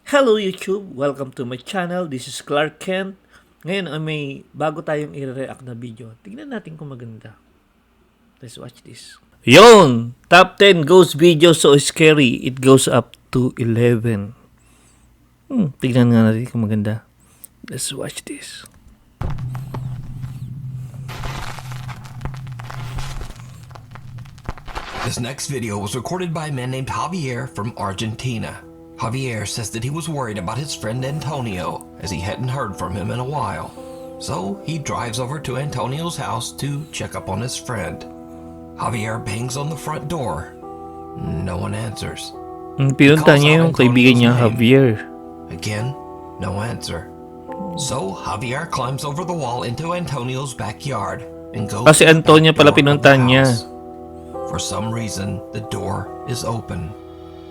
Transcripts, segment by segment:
Hello YouTube! Welcome to my channel. This is Clark Kent. Ngayon ay may bago tayong i-react na video. Tingnan natin kung maganda. Let's watch this. Yon! Top 10 ghost video so scary. It goes up to 11. Tingnan nga natin kung maganda. Let's watch this. This next video was recorded by a man named Javier from Argentina. Javier says that he was worried about his friend Antonio as he hadn't heard from him in a while. So he drives over to Antonio's house to check up on his friend. Javier bangs on the front door. No one answers. Pinunta niya yung kaibigan niya, Javier. Again, no answer. So Javier climbs over the wall into Antonio's backyard and goes Kasi to the Antonio back pala door of the pinuntahan niya. house. For some reason, the door is open.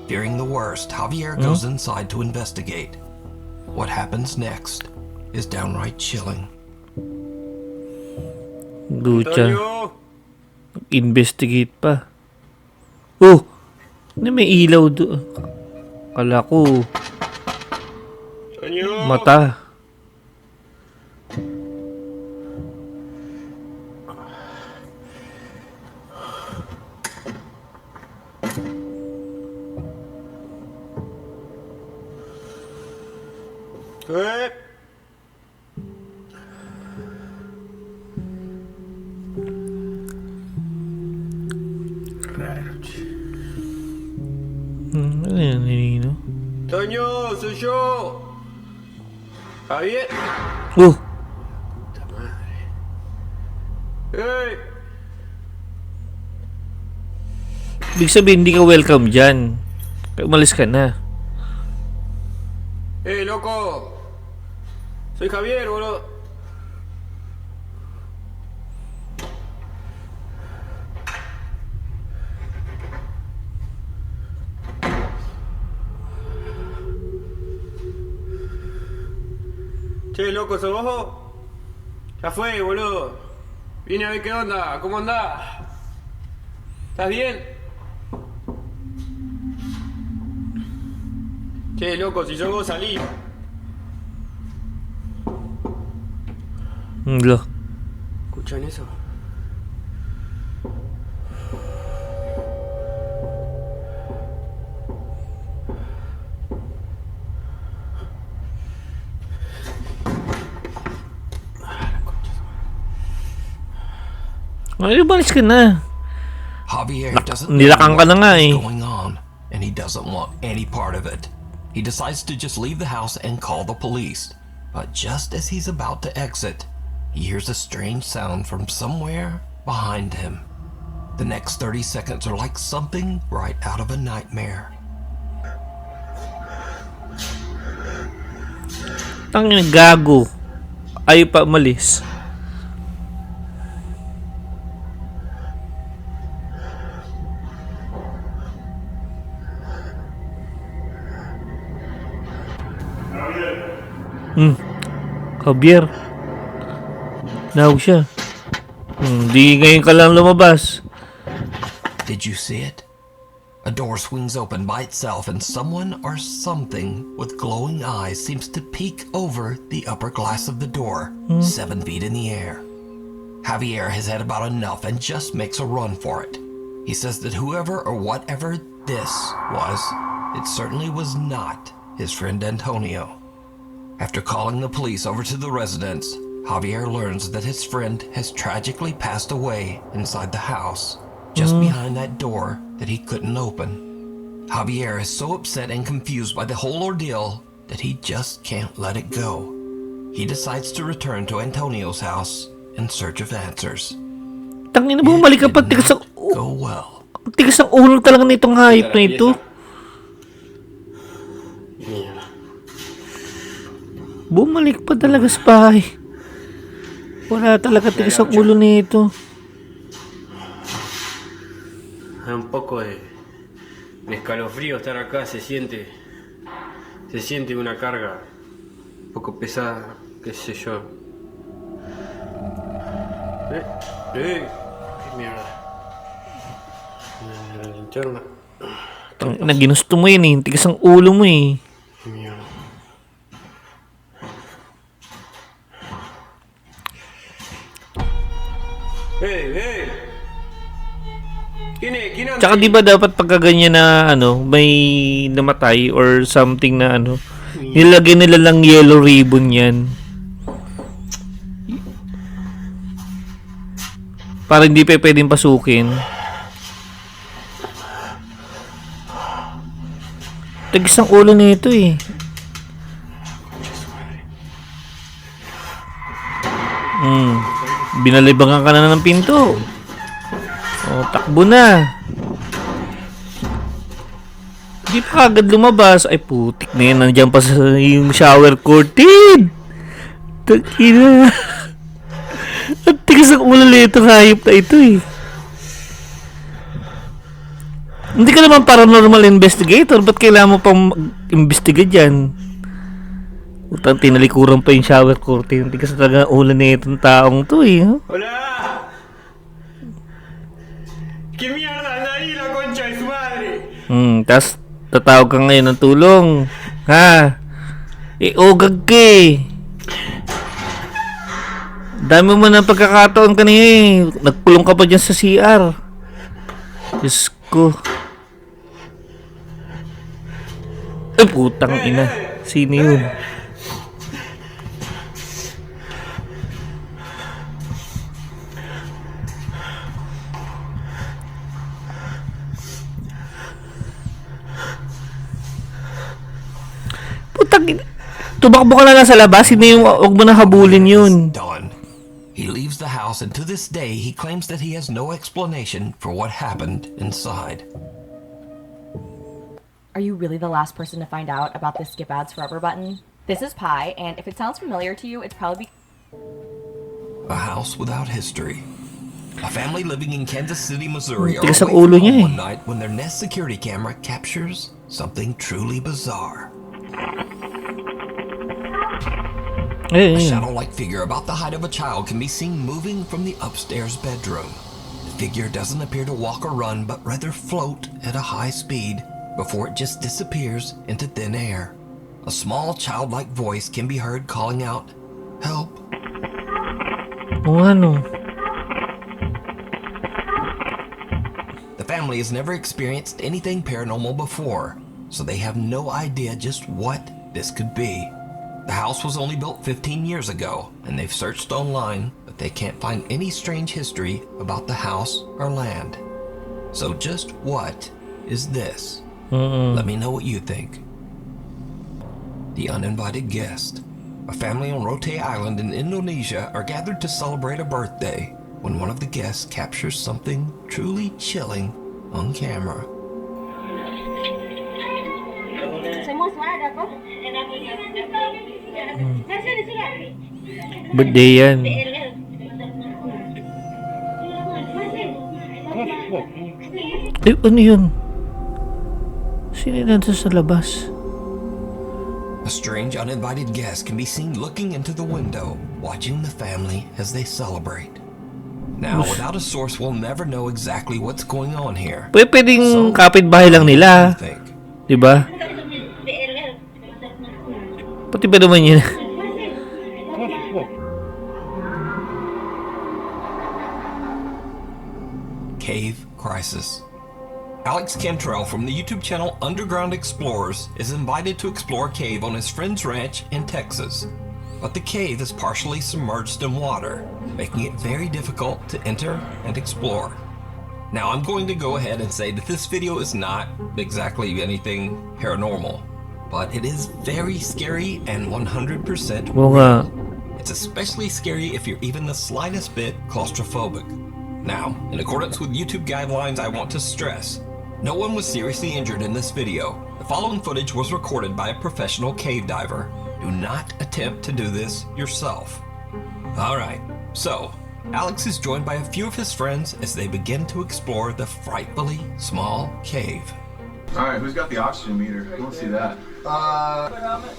Fearing the worst, Javier goes inside to investigate. What happens next is downright chilling. Ducha. Investigate pa. Oh! May ilaw doon. Kala ko. Mata. Ano yan, Nino? Toño, soy yo. Javier. Oh! Puta madre. Hey. Ibig sabihin, hindi ka welcome dyan. Kaya umalis ka na. Hey, loco. Soy Javier, boludo. Che, loco, ¿sos vos? Ya fue, boludo. Vine a ver qué onda, ¿cómo andás? ¿Estás bien? Che, loco, si sos vos salí. Lo. ¿Escuchan eso? Ay, umalis ka na. Javier doesn't know Nilakang ka na nga what eh. is going on, and he doesn't want any part of it. He decides to just leave the house and call the police. But just as he's about to exit, he hears a strange sound from somewhere behind him. The next 30 seconds are like something right out of a nightmare. Tangina, gago. Ayaw pa umalis. Javier. Nawag siya. Di ngayon ka lang lumabas. Did you see it? A door swings open by itself and someone or something with glowing eyes seems to peek over the upper glass of the door, 7 feet in the air. Javier has had about enough and just makes a run for it. He says that whoever or whatever this was, it certainly was not his friend Antonio. After calling the police over to the residence, Javier learns that his friend has tragically passed away inside the house, just behind that door that he couldn't open. Javier is so upset and confused by the whole ordeal that he just can't let it go. He decides to return to Antonio's house in search of answers. Tangina, bumalik ka pa. It did Tigas ang, not go well. tigas ang ulo talaga nitong hayop na ito. Mierda. Bumalik pa talaga sa bahay. Wala talaga tigas ang ulo nito. Da un poco de escalofrío estar acá, se siente una carga un poco pesada, qué sé yo. Qué mierda. La linterna. Na ginusto mo yun eh. Tigas ang ulo mo eh. Mierda. Hey! Tsaka di ba dapat pagka ganyan na ano, may namatay or something na ano, nilagay nila lang yellow ribbon yan. Para hindi pa pwedeng pasukin. Tagis ang ulo nito eh. Binalibangan ka na ng pinto. Oh, takbo na. Hindi pa agad lumabas. Ay, putik na yan. Nandiyan pa sa yung shower curtain. Takina. Ang tigas ang ulo nito. Hayop na ito eh. Hindi ka naman paranormal investigator. Ba't kailangan mo pang mag-investiga dyan? Utang tinalikuran pa yung shower curtain. Ang tigas talaga ang ulo na itong taong to eh. Huh? Hola. ¿Qué mierda anda ahí la concha de su madre? Tas tatawag ka ngayon ng tulong. Ha? Ogag ka eh. Dami mo ng pagkakataon kanina eh. Nagkulong ka pa dyan sa CR. Diyos ko. Ay, putang ina. Sino yun? Putang ina. Tumakbo ka na lang sa labas. Hindi yung huwag mo na habulin yun. Done. He leaves the house, and to this day, he claims that he has no explanation for what happened inside. Are you really the last person to find out about this Skip Ads Forever button? This is Pi, and if it sounds familiar to you, it's probably A house without history. A family living in Kansas City, Missouri, are Tigas ang away ulo from niya home eh. one night when their Nest security camera captures something truly bizarre. A shadow-like figure about the height of a child can be seen moving from the upstairs bedroom. The figure doesn't appear to walk or run, but rather float at a high speed before it just disappears into thin air. A small childlike voice can be heard calling out, "Help." O ano? The family has never experienced anything paranormal before, so they have no idea just what this could be. The house was only built 15 years ago, and they've searched online, but they can't find any strange history about the house or land. So just what is this? Let me know what you think. The Uninvited Guest. A family on Rote Island in Indonesia are gathered to celebrate a birthday when one of the guests captures something truly chilling on camera. Birthday yan. Eh, ano yun? Sino nandun sa labas? A strange uninvited guest can be seen looking into the window, watching the family as they celebrate. Now, without a source, we'll never know exactly what's going on here. Pwedeng kapitbahay lang nila. What do you think? Diba? Pati ba naman yun? Cave Crisis. Alex Cantrell from the YouTube channel Underground Explorers is invited to explore a cave on his friend's ranch in Texas. But the cave is partially submerged in water, making it very difficult to enter and explore. Now, I'm going to go ahead and say that this video is not exactly anything paranormal, but it is very scary and 100% Oo nga. It's especially scary if you're even the slightest bit claustrophobic. Now, in accordance with YouTube guidelines, I want to stress, no one was seriously injured in this video. The following footage was recorded by a professional cave diver. Do not attempt to do this yourself. Alright, so, Alex is joined by a few of his friends as they begin to explore the frightfully small cave. Alright, who's got the oxygen meter? I don't see that.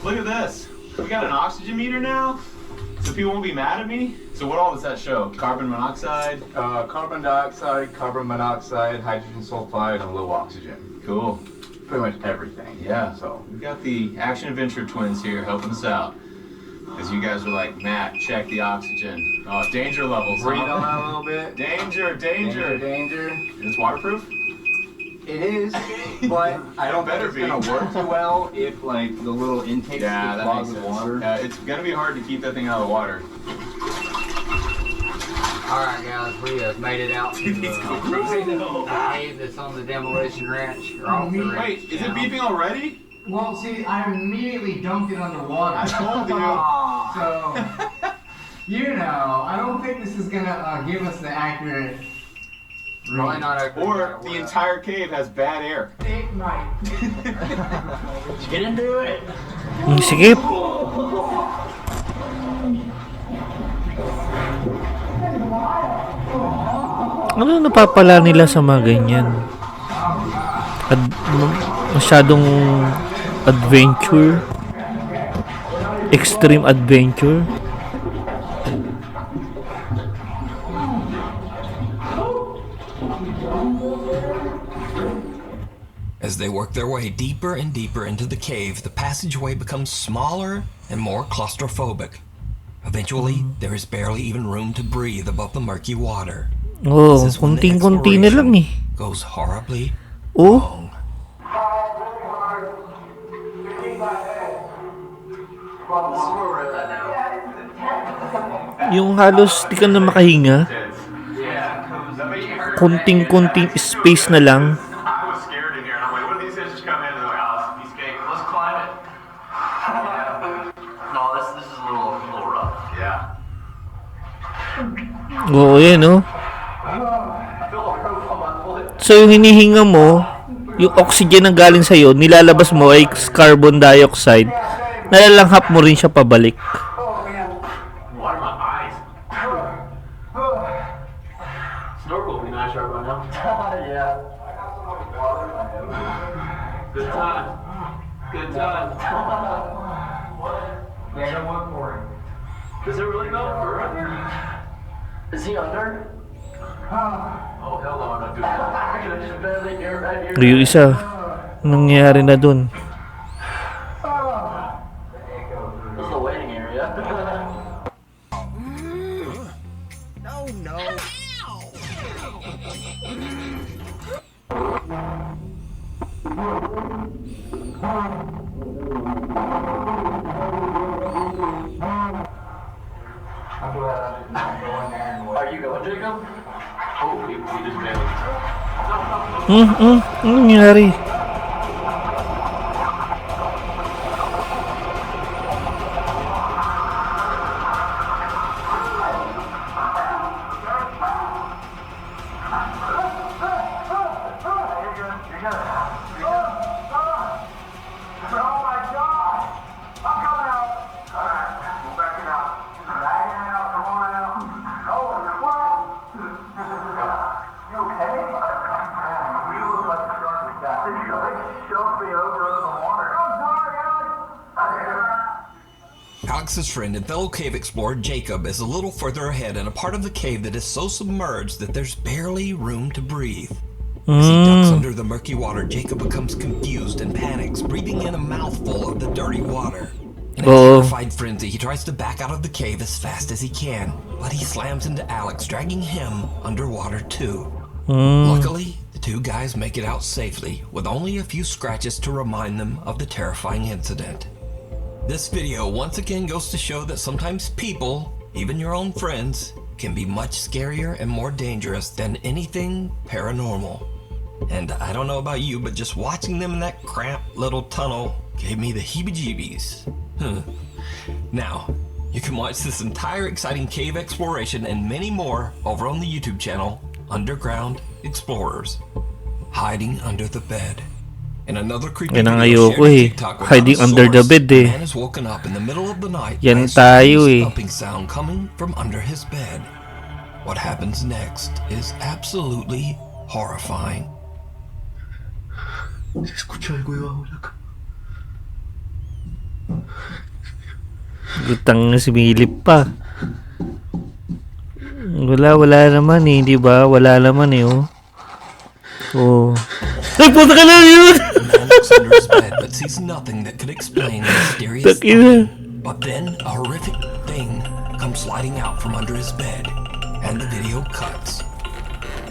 Look at this. We got an oxygen meter now? So people won't be mad at me? So what all does that show? Carbon monoxide? Carbon dioxide, carbon monoxide, hydrogen sulfide, and low oxygen. Cool. Pretty much everything. Yeah, so we got the action adventure twins here helping us out. As you guys were like, Matt, check the oxygen. Oh, danger levels. Breathe huh? on that a little bit. Danger, Danger, danger. danger. It's waterproof? It is, but I don't think better it's be. gonna work too well if like the little intake Yeah, gets that clogged makes with sense. water. It's gonna be hard to keep that thing out of the water. Alright guys, we have made it out to the cave that's on the demolition ranch. Or off the ranch Wait, is it now. beeping already? Well, see, I immediately dumped it underwater. I told you. So, you know, I don't think this is gonna give us the accurate. Probably not accurate. Or the entire cave has bad air. It might. Get into it. Sige. Ano napapala nila sa mga ganyan? Masyadong adventure? Extreme adventure? As they work their way deeper and deeper into the cave, the passageway becomes smaller and more claustrophobic. Eventually, there is barely even room to breathe above the murky water. Oh, This is when the kunting-kunti na lang eh. exploration goes horribly Oh, wrong. yung halos di ka na makahinga. Kunting-kunting space na lang. I was scared in here, and I'm like, what if these guys just come in and they're like, oh, this is cave. Let's climb it. No, this is a little rough. Yeah. Oo, yan oh. So yung hinihinga mo, yung oxygen na galing sa'yo, nilalabas mo ay carbon dioxide. Nalalanghap mo rin siya pabalik. Why are my eyes? Snorkel would be nice right now. Yeah. Good time. Good time. Yeah, one for it. Does it really go for under? Is he under? Oh, hell no, I'm not doing that. I could just barely hear right here. Yung isa, nangyayari na dun. This is the waiting area. Are you going, Jacob? Oh, we just barely. Ano nangyari? Alex's friend and fellow cave explorer Jacob is a little further ahead in a part of the cave that is so submerged that there's barely room to breathe. As he ducks under the murky water, Jacob becomes confused and panics, breathing in a mouthful of the dirty water. In a terrified frenzy, he tries to back out of the cave as fast as he can, but he slams into Alex, dragging him underwater too. Luckily, the two guys make it out safely, with only a few scratches to remind them of the terrifying incident. This video once again goes to show that sometimes people, even your own friends, can be much scarier and more dangerous than anything paranormal. And I don't know about you, but just watching them in that cramped little tunnel gave me the heebie-jeebies. Now, you can watch this entire exciting cave exploration and many more over on the YouTube channel, Underground Explorers. Hiding under the bed. In another creepy Yan ang video ayoko shared on eh. TikTok without Hiding a under the source, bed eh. a man is woken up in the middle of the night Yan by a tayo strange eh. thumping sound coming from under his bed. What happens next is absolutely horrifying. Gutang similip pa. Wala naman eh, di ba? Wala naman eh, oh. Oh. Ay, puta ka lang yun! The man looks under his bed but sees nothing that could explain the mysterious Takina. thumping. But then a horrific thing comes sliding out from under his bed, and the video cuts.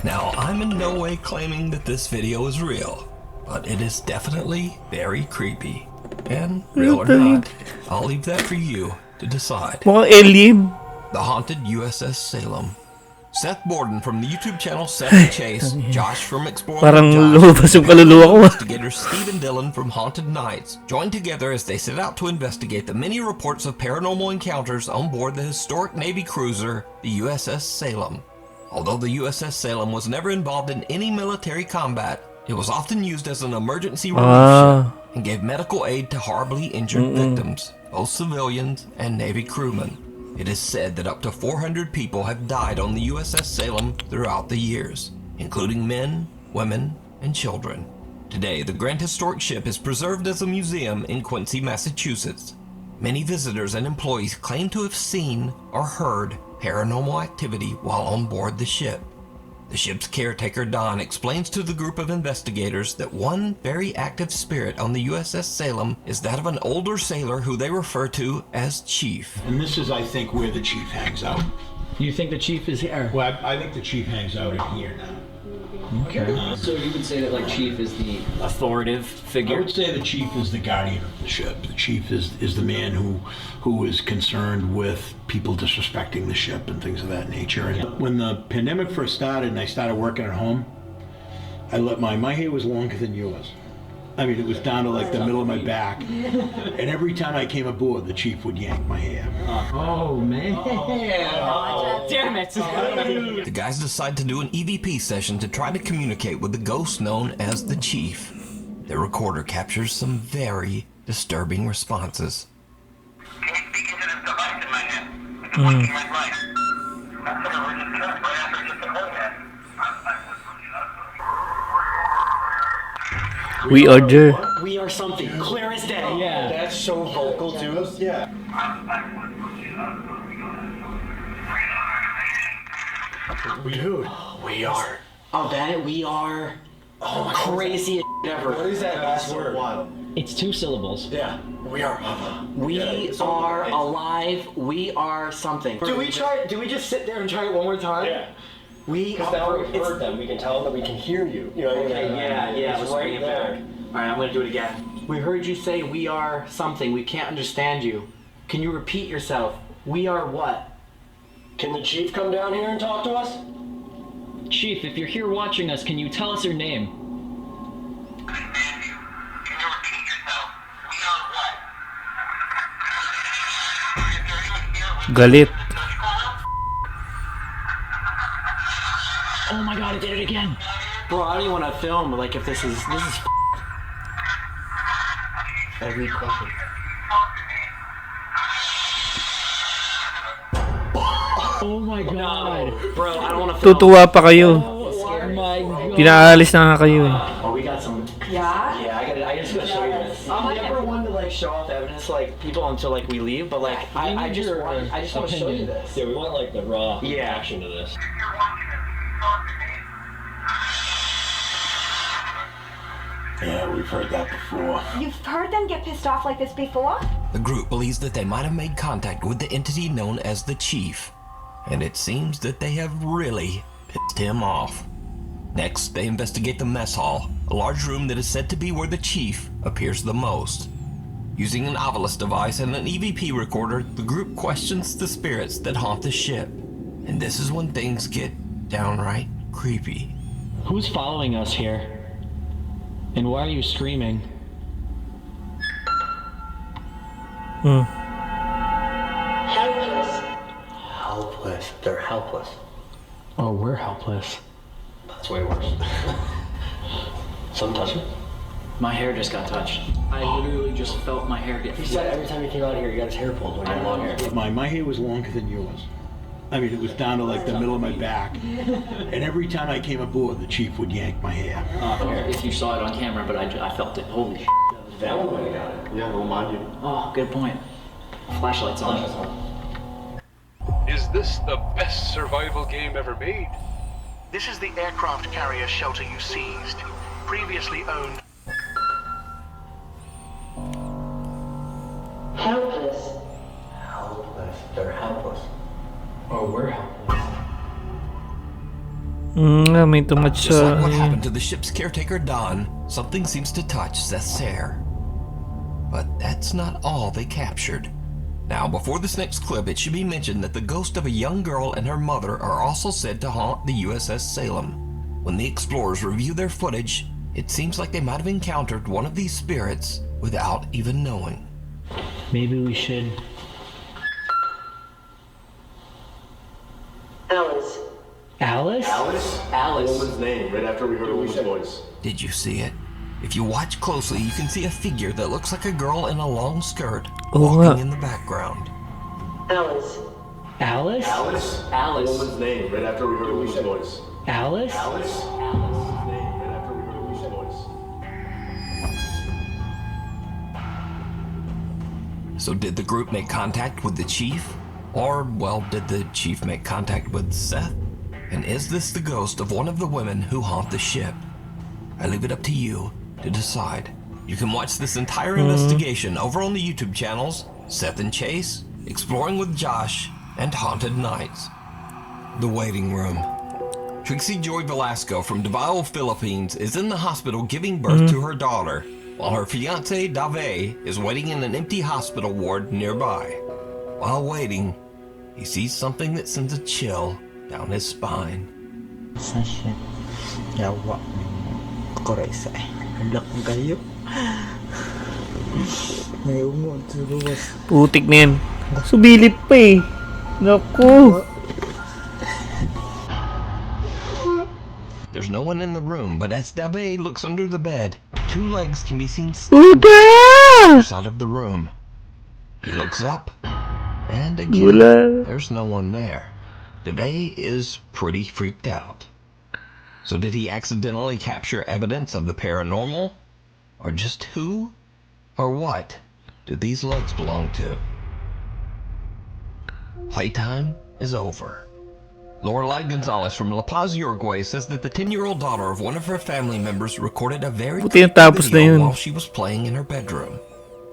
Now, I'm in no way claiming that this video is real, but it is definitely very creepy. And real or not, I'll leave that for you to decide. Mukhang alien. The haunted USS Salem. Seth Borden from the YouTube channel Seth and Chase, Josh from Exploring Parang Josh, lumabas yung kaluluwa ko. investigators Steve and Dylan from Haunted Nights joined together as they set out to investigate the many reports of paranormal encounters on board the historic Navy cruiser, the USS Salem. Although the USS Salem was never involved in any military combat, it was often used as an emergency relief ship and gave medical aid to horribly injured victims, both civilians and Navy crewmen. It is said that up to 400 people have died on the USS Salem throughout the years, including men, women, and children. Today, the Grand Historic ship is preserved as a museum in Quincy, Massachusetts. Many visitors and employees claim to have seen or heard paranormal activity while on board the ship. The ship's caretaker, Don, explains to the group of investigators that one very active spirit on the USS Salem is that of an older sailor who they refer to as Chief. And this is, I think, where the chief hangs out. You think the chief is here? Well, I think the chief hangs out in here now. Okay. So you would say that like chief is the authoritative I figure? would say the chief is the guardian of the ship. The chief is the man who is concerned with people disrespecting the ship and things of that nature. And when the pandemic first started and I started working at home, I let my hair was longer than yours. I mean, it was down to like the middle of my back. And every time I came aboard, the chief would yank my hair. Oh, man. Damn it. The guys decide to do an EVP session to try to communicate with the ghost known as the Chief. The recorder captures some very disturbing responses. Can you speak into this device in my hand? It's working like light. That's what we're just right after just a moment. We are there. We are something. Clear as day. Yeah. That's so vocal too. Yeah. Dude, We are. Oh, that we are crazy as ever. What is that last word? It's 2 syllables. Yeah. We are. We are alive. We are something. Do we just sit there and try it one more time? Yeah. We Because now are. we've heard them. We can tell them that we can hear you. You know. Okay, yeah. It's Let's bring right it there. back. All right, I'm gonna do it again. We heard you say we are something. We can't understand you. Can you repeat yourself? We are what? Can the chief come down here and talk to us? Chief, if you're here watching us, can you tell us your name? Galit. Oh my god, it did it again! Bro, I don't even want to film. Like, if this is. Every question. Oh my god! Bro, I don't want to film. Tutuwa pa kayo. Oh my god! Pinaalis na nga kayo eh. Oh, we got some. Yeah? Yeah, I just gotta show you this. I'm never one to like show off evidence like people until like we leave, but like I just want to show you this. Yeah, we want like the raw Yeah. reaction to this. Yeah, we've heard that before. You've heard them get pissed off like this before? The group believes that they might have made contact with the entity known as the Chief, and it seems that they have really pissed him off. Next, they investigate the mess hall, a large room that is said to be where the Chief appears the most. Using an Ovilus device and an EVP recorder, the group questions the spirits that haunt the ship. And this is when things get downright creepy. Who's following us here? And why are you screaming? Helpless. They're helpless. Oh, we're helpless. That's way worse. Some touch it. My hair just got touched. I literally just felt my hair get He said every time he came out here, he got his hair pulled when he had long hair. My hair was longer than yours. I mean, it was down to like the middle of my back. And every time I came aboard, the chief would yank my hair. If you saw it on camera, but I felt it. Holy shit. That one when he got it. Yeah, we'll mind you. Oh, good point. Flashlight's on. Is this the best survival game ever made? This is the aircraft carrier shelter you seized. Previously owned. Helpless. They're helpless. Or we're helpless. May too much. Just like what happened to the ship's caretaker Don, something seems to touch Seth's hair. But that's not all they captured. Now, before this next clip, it should be mentioned that the ghost of a young girl and her mother are also said to haunt the USS Salem. When the explorers review their footage, it seems like they might have encountered one of these spirits without even knowing. Maybe we should. Alice. Alice? Alice. A woman's name, right after we heard a woman's voice. Did you see it? If you watch closely, you can see a figure that looks like a girl in a long skirt walking in the background. Alice. Alice? A woman's name, right after we heard a woman's voice. Alice? Alice's name, right after we heard a woman's voice. So did the group make contact with the chief? Or, well, did the chief make contact with Seth? And is this the ghost of one of the women who haunt the ship? I leave it up to you to decide. You can watch this entire investigation over on the YouTube channels Seth and Chase, Exploring with Josh, and Haunted Nights. The Waiting Room. Trixie Joy Velasco from Davao, Philippines is in the hospital giving birth to her daughter, while her fiancé Dave is waiting in an empty hospital ward nearby. While waiting, he sees something that sends a chill down his spine. Sasha, yawa. Koresa. Halak mo kayo. May umod sa luwas. Putik na yan. Subilip pa eh. Naku. There's no one in the room, but as Dave looks under the bed, two legs can be seen out of the room. He looks up, and again, there's no one there. Dave is pretty freaked out. So did he accidentally capture evidence of the paranormal? Or just who or what do these legs belong to? Playtime is over. Lorelai Gonzalez from La Paz, Uruguay says that the 10-year-old daughter of one of her family members recorded a very creepy video while she was playing in her bedroom.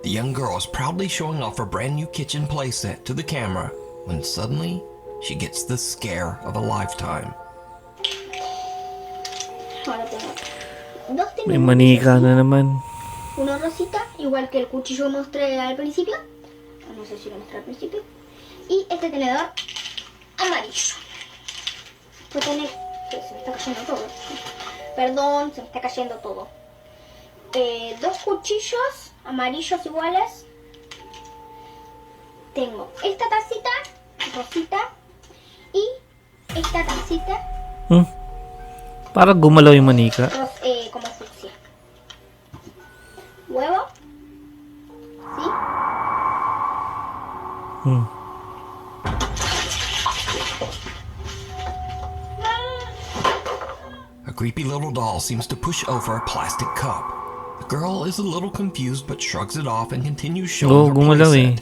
The young girl is proudly showing off her brand new kitchen playset to the camera when suddenly she gets the scare of a lifetime. Ahora tengo dos May manika na naman. Uno rosita, igual que el cuchillo que mostré al principio. No sé si lo mostré al principio. Y este tenedor amarillo. Pues tiene... Se me está cayendo todo. Perdón, se me está cayendo todo. Dos cuchillos amarillos iguales. Tengo esta tacita rosita y esta tacita Para gumalaw yung manika. como fucsia. Huevo. ¿Sí? A creepy little doll seems to push over a plastic cup. The girl is a little confused but shrugs it off and continues showing her gumalaw playset.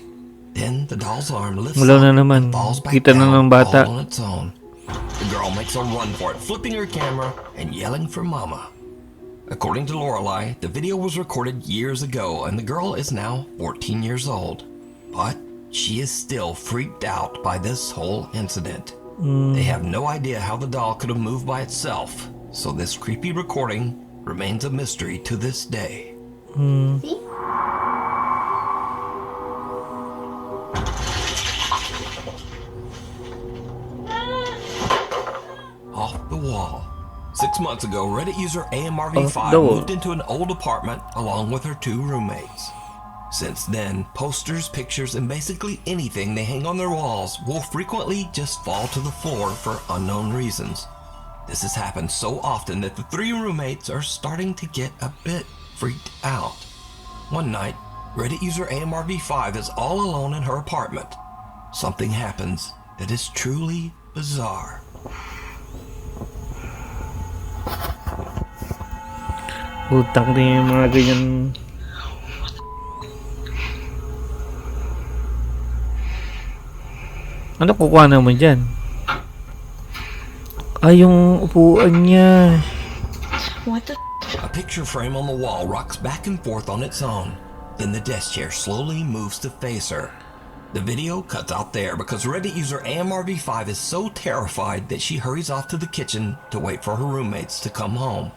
Then the doll's arm lifts Gumalaw na up naman. and falls back Kita na down ng bata. all on its own. The girl makes a run for it, flipping her camera and yelling for mama. According to Lorelai, the video was recorded years ago and the girl is now 14 years old. But she is still freaked out by this whole incident. They have no idea how the doll could have moved by itself, so this creepy recording remains a mystery to this day. ¿Sí? Off the wall. 6 months ago, Reddit user AMRV5 moved into an old apartment along with her two roommates. Since then, posters, pictures, and basically anything they hang on their walls will frequently just fall to the floor for unknown reasons. This has happened so often that the three roommates are starting to get a bit freaked out. One night, Reddit user AMRV5 is all alone in her apartment. Something happens that is truly bizarre. Utang din yung mga ganyan. Ano kukuha naman dyan? Ay, yung upuan niya. What the? A picture frame on the wall rocks back and forth on its own. Then the desk chair slowly moves to face her. The video cuts out there because Reddit user AMRV5 is so terrified that she hurries off to the kitchen to wait for her roommates to come home.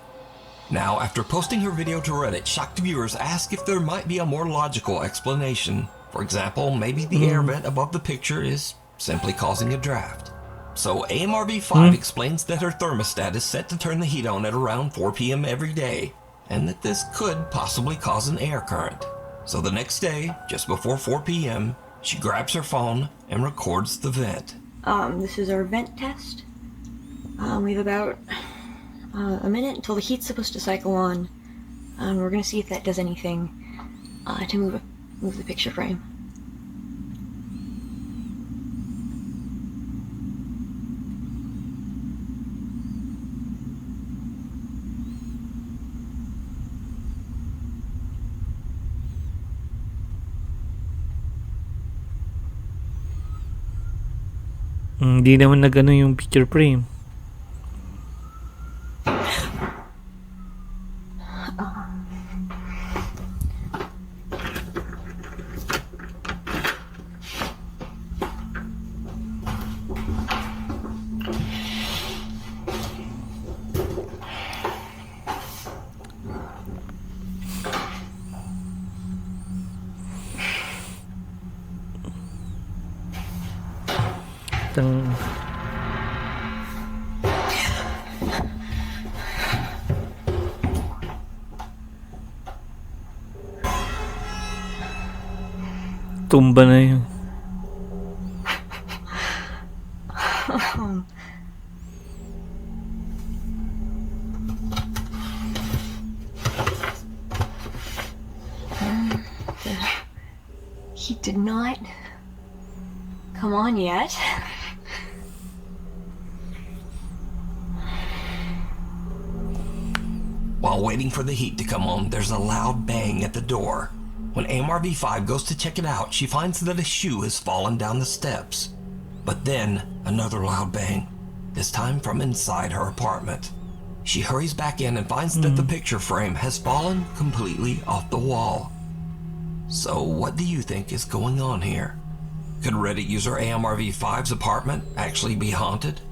Now, after posting her video to Reddit, shocked viewers ask if there might be a more logical explanation. For example, maybe the air vent above the picture is simply causing a draft. So AMRV5 explains that her thermostat is set to turn the heat on at around 4 p.m. every day, and that this could possibly cause an air current. So the next day, just before 4 p.m., she grabs her phone and records the vent. This is our vent test. We have about a minute until the heat's supposed to cycle on. We're gonna see if that does anything to move the picture frame. Hindi naman nagano yung picture frame. Tumba na yun. He did not come on yet. While waiting for the heat to come on, there's a loud bang at the door. When AMRV5 goes to check it out, she finds that a shoe has fallen down the steps. But then, another loud bang, this time from inside her apartment. She hurries back in and finds that the picture frame has fallen completely off the wall. So what do you think is going on here? Could Reddit user AMRV5's apartment actually be haunted?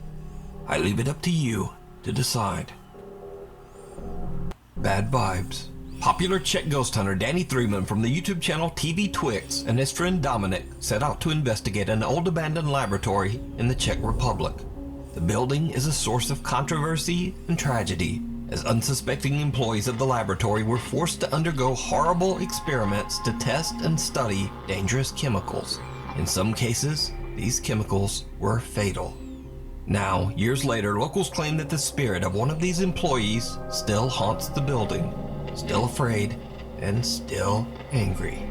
I leave it up to you to decide. Bad vibes. Popular Czech ghost hunter Danny Threeman from the YouTube channel TV Twix and his friend Dominic set out to investigate an old abandoned laboratory in the Czech Republic. The building is a source of controversy and tragedy, as unsuspecting employees of the laboratory were forced to undergo horrible experiments to test and study dangerous chemicals. In some cases, these chemicals were fatal. Now, years later, locals claim that the spirit of one of these employees still haunts the building, still afraid and still angry.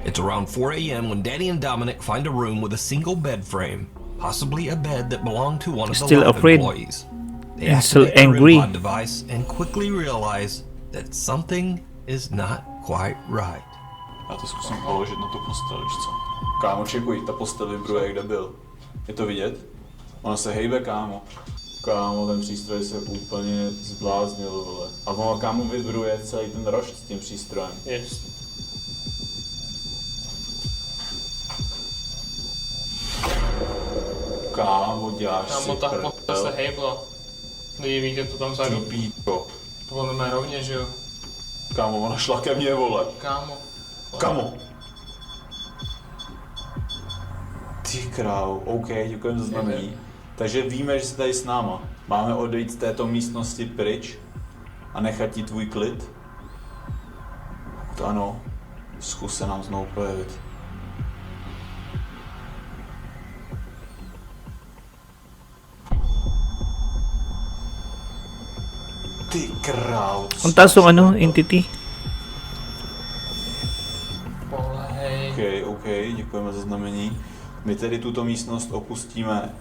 It's around 4 a.m. when Danny and Dominic find a room with a single bed frame, possibly a bed that belonged to one of the Still lab afraid employees. They and still activate the angry. REM pod device and quickly realize that something is not quite right. Já to zkusím položit na tu postel, víš co? Kámo, čekuj, ta postel vibruje, kde byl. Je to vidět? Ona se hejbe, kámo. Kámo, ten přístroj se úplně zbláznil, vole. A ono, kámo, vibruje celý ten rošt s tím přístrojem. Yes. Kámo, děláš Kámo, si ta prdel. postel se hejbla. Lidi, víte to tam vzadu? Píčo. To bylo mé rovně, že jo? Kámo, ona šla ke mně, vole. Kámo. Kámo. Ty král, OK, děkujeme za znamení. Takže víme, že jsi tady s náma. Máme odejít z této místnosti pryč a nechat ti tvůj klid? To ano, zkus se nám znovu projevit. Ty král. Ang taas yung ano, entity. OK, děkujeme za znamení. My tedy tuto místnost opustíme.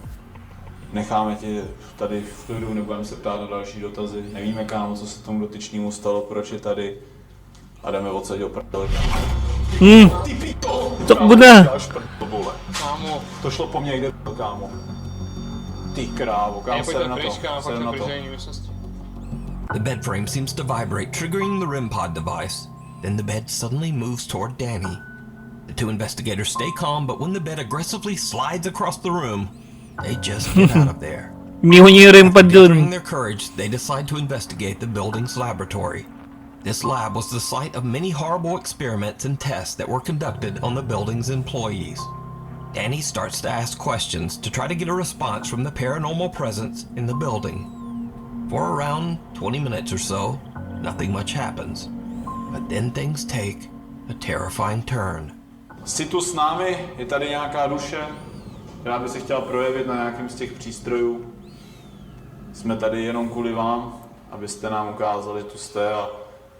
Necháme tě tady v klidu, nebudeme se ptát na další dotazy. Nevíme, kámo, co se tomu dotyčnému stalo, proč je tady. A jdeme odsaď do prdele. Ty pito! To bude. Kámo, to šlo po mně, kde byl, kámo. Ty krávo, kámo, sedem na to. Sedem na to. The bed frame seems to vibrate, triggering the REM pod device. Then the bed suddenly moves toward Danny. The two investigators stay calm, but when the bed aggressively slides across the room, they just get out of there. Iniwan niyo yung REM pad dun. Gathering their courage, they decide to investigate the building's laboratory. This lab was the site of many horrible experiments and tests that were conducted on the building's employees. Danny starts to ask questions to try to get a response from the paranormal presence in the building. For around 20 minutes or so, nothing much happens. But then things take a terrifying turn. Jsi tu s námi? Je tady nějaká duše, která by se chtěla projevit na nějakém z těch přístrojů? Jsme tady jenom kvůli vám, abyste nám ukázali, tu jste, a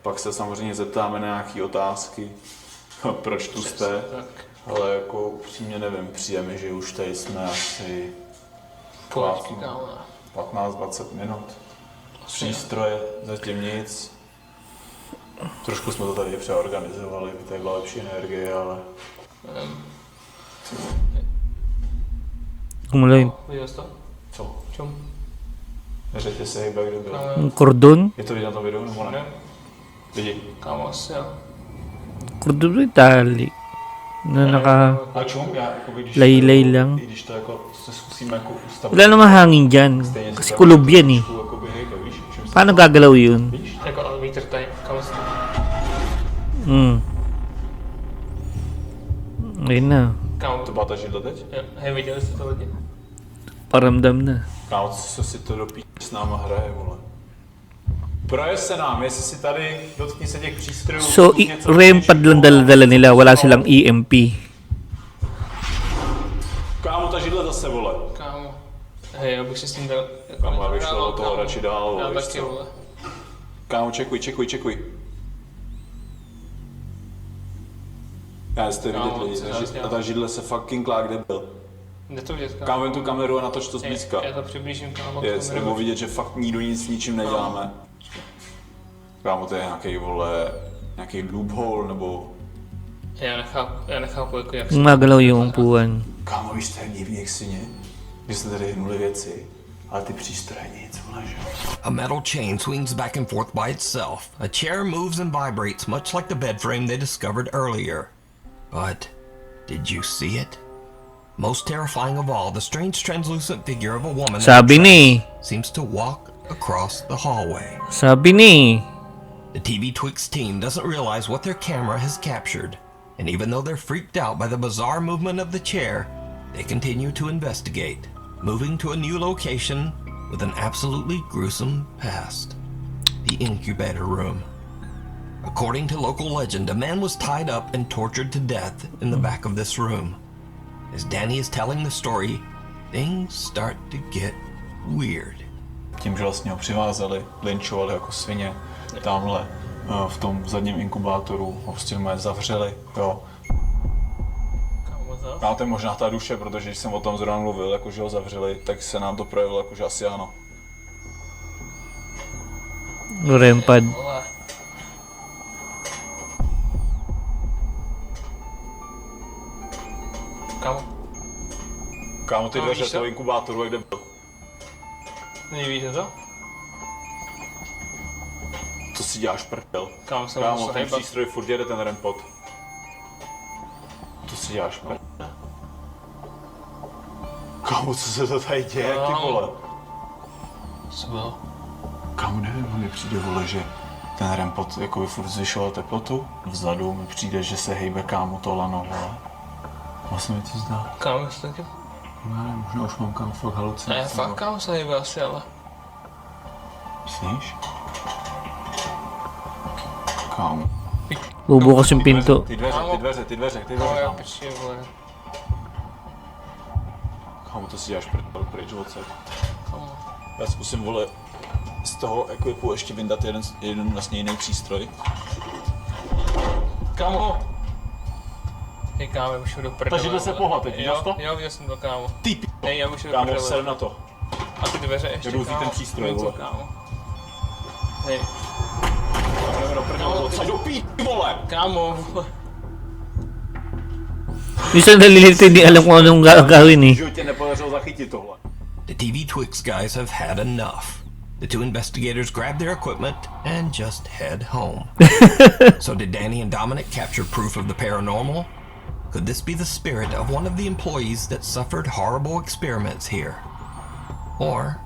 pak se samozřejmě zeptáme na nějaké otázky. Proč tu jste? Ale jako upřímně nevím, přijde mi, že už tady jsme asi 15-20 minut. Přístroje, zatím nic. Trošku jsme to tady přeorganizovali, aby tady byla lepší energie, ale... Kumulay. Co? Neřekte se, hejba, kde byl. Kordon? Je to vidět na tom videu, nebo ne? Lidi. Kordon yung tali. Na naka... A čum? Když laylay lang. Když to jako se zkusíme jako ustavit. Wala namang hangin dyan. Kasi kulob yan eh. Paano gagalaw yun? Jako vítr tady, kam se... Ayun na. To byla ta židla teď? Hej, viděli jste to lidi? Paramdam na. Kámo, co si to do s náma hraje, vole. Projev se nám, jestli si tady dotkni se těch přístrojů... So, REM pad lang dala nila, wala silang EMP. Kámo, ta židle zase, vole. Kámo. Hej, já bych si s tím dal... Kámo, já bych šel do toho radši dál, já víš taky, co? vole. Kámo, čekuj. Já jste vidět lidi, a ta židle se fucking klá, kde byl. Jde to vidět, kámo. Kámo, jen tu kameru a natoč to zblízka. Já to přiblížím, kámo. Yes, nebo vidět, že fakt nikdo nic s ničím neděláme. Kámo, to je nějaký, vole, nějaký loophole, nebo... Já nechápu, jako jak se... Magalaw yung upuan. Kámo, víš, to je divný, jak si ne? Vy jste tady hnuli věci, ale ty přístroje nic, vole, že? A metal chain swings back and forth by itself. A chair moves and vibrates much like the bed frame they discovered earlier. But did you see it? Most terrifying of all, the strange translucent figure of a woman Sabi ni. seems to walk across the hallway. Sabi ni. The TV Twix team doesn't realize what their camera has captured, and even though they're freaked out by the bizarre movement of the chair, they continue to investigate, moving to a new location with an absolutely gruesome past: the incubator room. According to local legend, a man was tied up and tortured to death in the back of this room. As Danny is telling the story, things start to get weird. Tím, že vlastně ho přivázali, lynčovali jako svině, tamhle v tom zadním inkubátoru ho prostě zavřeli, jo. No, to je možná ta duše, protože když jsem o tom zrovna mluvil, jako že ho zavřeli, tak se nám to projevilo, jako že asi ano. REM pad. Kámo, ty dveře toho inkubátoru, kde byl? Nevíte to? Co si děláš, prdel? Kámo, ten přístroj furt jede, ten rempot. Co si děláš, prdel? Kámo, co se to tady děje, ty vole? Co bylo? Kámo, nevím, mi přijde, vole, že ten rempot jako by furt zvyšoval teplotu. Vzadu mi přijde, že se hejbe, kámo, to lano, vole. Vlastně mi to zdá. Kámo, jsi taky? Ne, možná už mám, kámo, fakt halucinace. Ne, fakt, kámo, se hejbe asi, ale... Myslíš? Kámo. Bubukas yung pinto. Ty dveře. No, já piči, vole. Kámo, to si děláš pryč odsud. Já zkusím, vole, z toho equipu ještě vyndat jeden vlastně jiný přístroj. Kámo! Hej, kámo, já už jdu do prdele. Ta židle se pohla teď, viděl jsi to? Jo, viděl jsem to, kámo. Ty hej, já už jdu do kámo, prdele. ser na to. A ty dveře ještě, jdu kámo. ten přístroj, vole. Kámo. Hej. Jdeme do prdele, jdu pít, vole! Kámo, vole. Minsan nalilito, hindi alam kung anong gagawin eh. Životě nepodařilo zachytit tohle. The TV Twix guys have had enough. The two investigators grab their equipment and just head home. So did Danny and Dominic capture proof of the paranormal? Could this be the spirit of one of the employees that suffered horrible experiments here? Or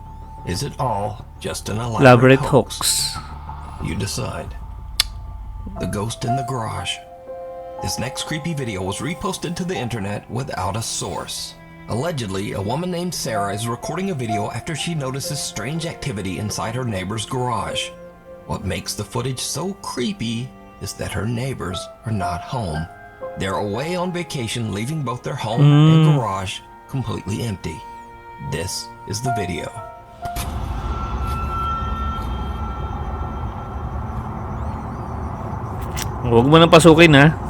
is it all just an elaborate hoax? You decide. The ghost in the garage. This next creepy video was reposted to the internet without a source. Allegedly, a woman named Sarah is recording a video after she notices strange activity inside her neighbor's garage. What makes the footage so creepy is that her neighbors are not home. They're away on vacation, leaving both their home and garage completely empty. This is the video. Huwag mo nang pasukin, ha?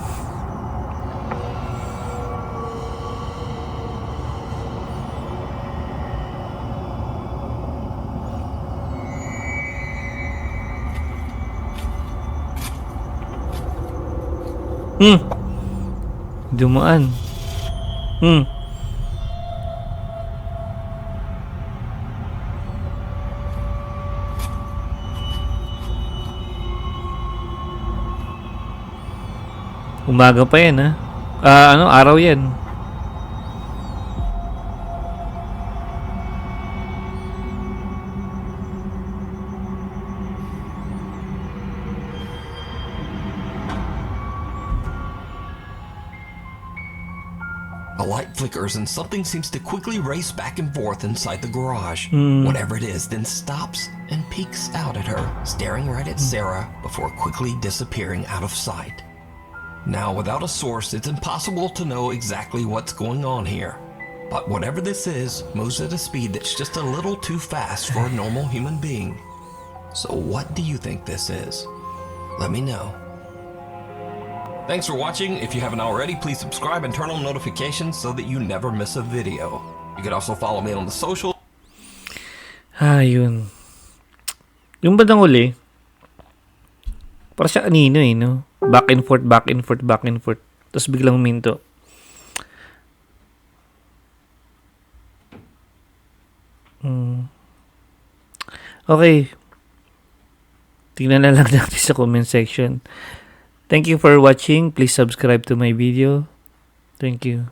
Dumaan. Umaga pa yan, ha? Araw yan. A light flickers and something seems to quickly race back and forth inside the garage. Whatever it is then stops and peeks out at her, staring right at Sarah before quickly disappearing out of sight. Now, without a source, it's impossible to know exactly what's going on here. But whatever this is moves at a speed that's just a little too fast for a normal human being. So what do you think this is? Let me know. Thanks for watching. If you haven't already, please subscribe and turn on notifications so that you never miss a video. You can also follow me on the social. Yun. Yung bandang uli, para siya kanino no? Back and forth, back and forth, back and forth. Tapos biglang huminto. Okay. Tingnan na lang natin sa comment section. Thank you for watching. Please subscribe to my video. Thank you.